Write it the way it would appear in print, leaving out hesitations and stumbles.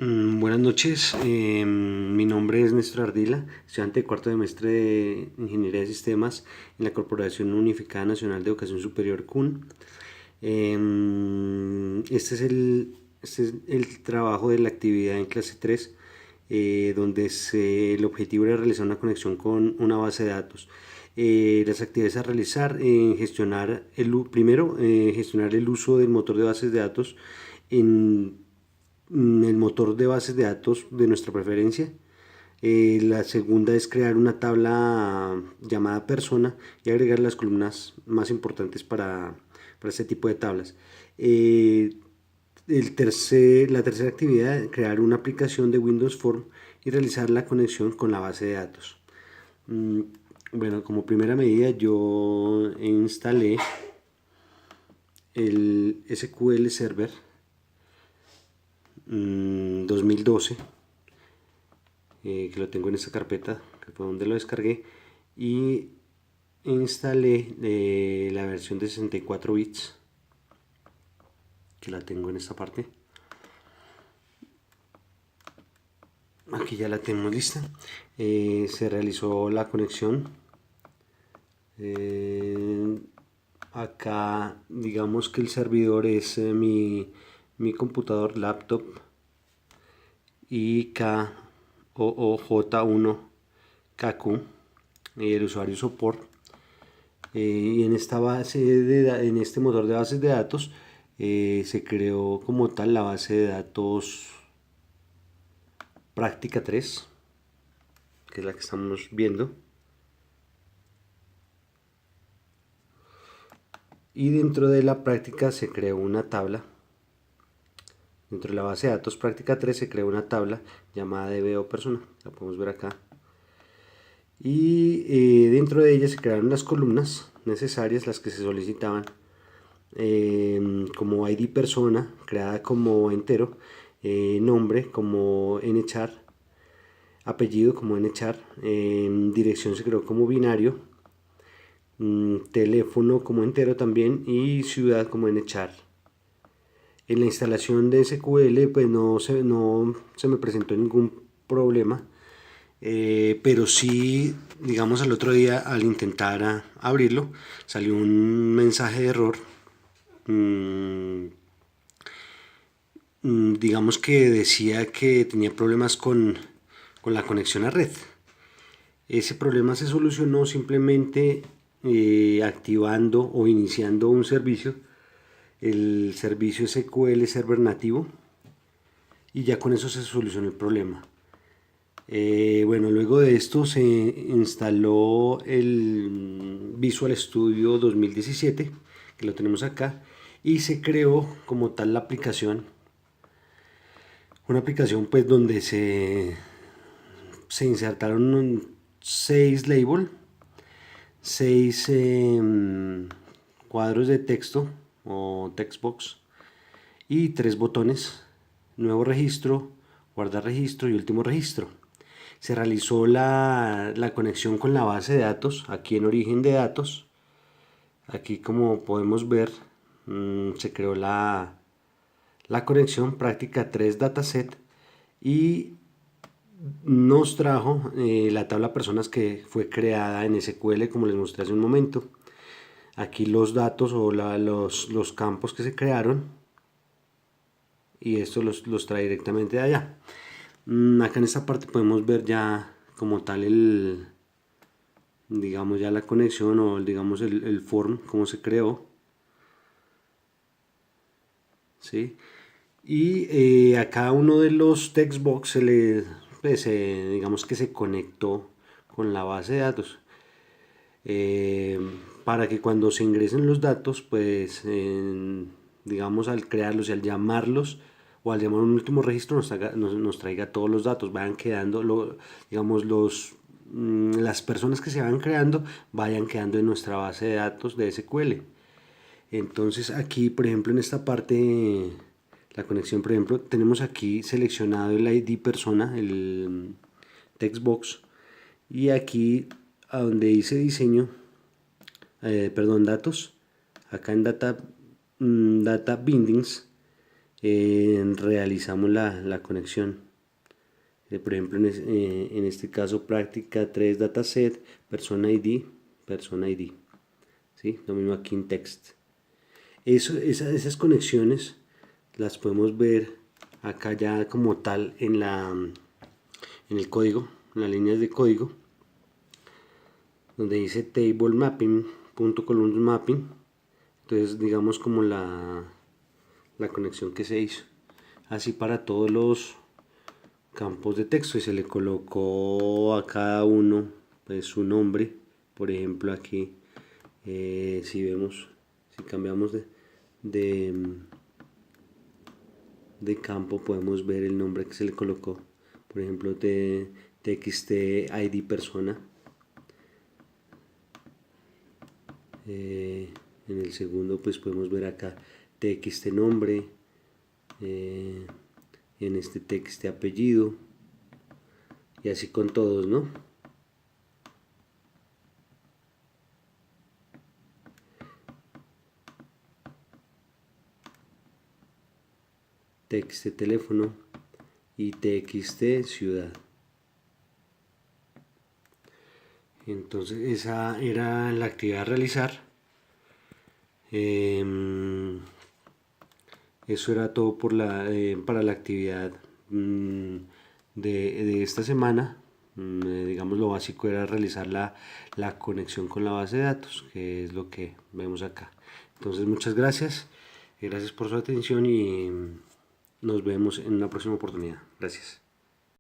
Buenas noches, mi nombre es Néstor Ardila, estudiante de cuarto semestre de Ingeniería de Sistemas en la Corporación Unificada Nacional de Educación Superior CUN. Este es el trabajo de la actividad en clase 3, donde el objetivo era realizar una conexión con una base de datos. Las actividades a realizar, gestionar el uso del motor de bases de datos en el motor de bases de datos de nuestra preferencia. La segunda es crear una tabla llamada persona y agregar las columnas más importantes para este tipo de tablas. La tercera actividad, crear una aplicación de Windows Form y realizar la conexión con la base de datos. Bueno, como primera medida yo instalé el SQL Server 2012, que lo tengo en esta carpeta, que fue donde lo descargué, y instalé la versión de 64 bits, que la tengo en esta parte. Aquí ya la tenemos lista. Se realizó la conexión. Acá digamos que el servidor es mi computador laptop IKOOJ1KQ, el usuario support. Y en esta en este motor de bases de datos, se creó como tal la base de datos práctica 3, que es la que estamos viendo. Y dentro de la práctica se creó una tabla. Dentro de la base de datos práctica 3 se creó una tabla llamada DBO persona, la podemos ver acá. Y dentro de ella se crearon las columnas necesarias, las que se solicitaban, como ID persona, creada como entero, nombre como nchar, apellido como nchar, dirección se creó como binario, teléfono como entero también, y ciudad como nchar. En la instalación de SQL pues no se me presentó ningún problema, pero sí, digamos, al otro día al intentar abrirlo salió un mensaje de error. Digamos que decía que tenía problemas con la conexión a red. Ese problema se solucionó simplemente activando o iniciando un servicio, el servicio SQL Server nativo, y ya con eso se solucionó el problema. Bueno, luego de esto se instaló el Visual Studio 2017, que lo tenemos acá, y se creó como tal la aplicación. Una aplicación pues donde se insertaron 6 labels, 6 cuadros de texto o textbox y 3 botones: nuevo registro, guardar registro y último registro. Se realizó la conexión con la base de datos aquí en origen de datos. Aquí, como podemos ver, se creó la conexión práctica 3 dataset y nos trajo la tabla personas que fue creada en SQL, como les mostré hace un momento. Aquí los datos o los campos que se crearon, y esto los trae directamente de allá. Acá en esta parte podemos ver ya como tal digamos ya la conexión, o digamos el form, cómo se creó, ¿sí? Y a cada uno de los textbox pues, digamos que se conectó con la base de datos, eh, para que cuando se ingresen los datos, pues digamos al crearlos y al llamarlos, o al llamar un último registro, nos traiga todos los datos, vayan quedando, digamos, las personas que se van creando vayan quedando en nuestra base de datos de SQL. Entonces aquí, por ejemplo, en esta parte, la conexión, por ejemplo, tenemos aquí seleccionado el ID persona, el textbox, y aquí a donde dice diseño, perdón, datos, acá en data bindings, realizamos la conexión. Por ejemplo, en este caso, práctica 3 dataset, persona ID, persona ID. ¿Sí? Lo mismo aquí en text. Esas conexiones las podemos ver acá ya como tal en el código, en las líneas de código, donde dice table mapping, punto column mapping. Entonces digamos como la conexión que se hizo. Así para todos los campos de texto, y se le colocó a cada uno pues su nombre. Por ejemplo aquí si vemos, si cambiamos de, de campo, podemos ver el nombre que se le colocó. Por ejemplo, txt id persona. En el segundo pues podemos ver acá txt nombre, en este txt apellido, y así con todos, ¿no? Txt teléfono y txt ciudad. Entonces esa era la actividad a realizar. Eso era todo para la actividad de esta semana. Digamos, lo básico era realizar la conexión con la base de datos, que es lo que vemos acá. Entonces muchas gracias, gracias por su atención y nos vemos en una próxima oportunidad. Gracias.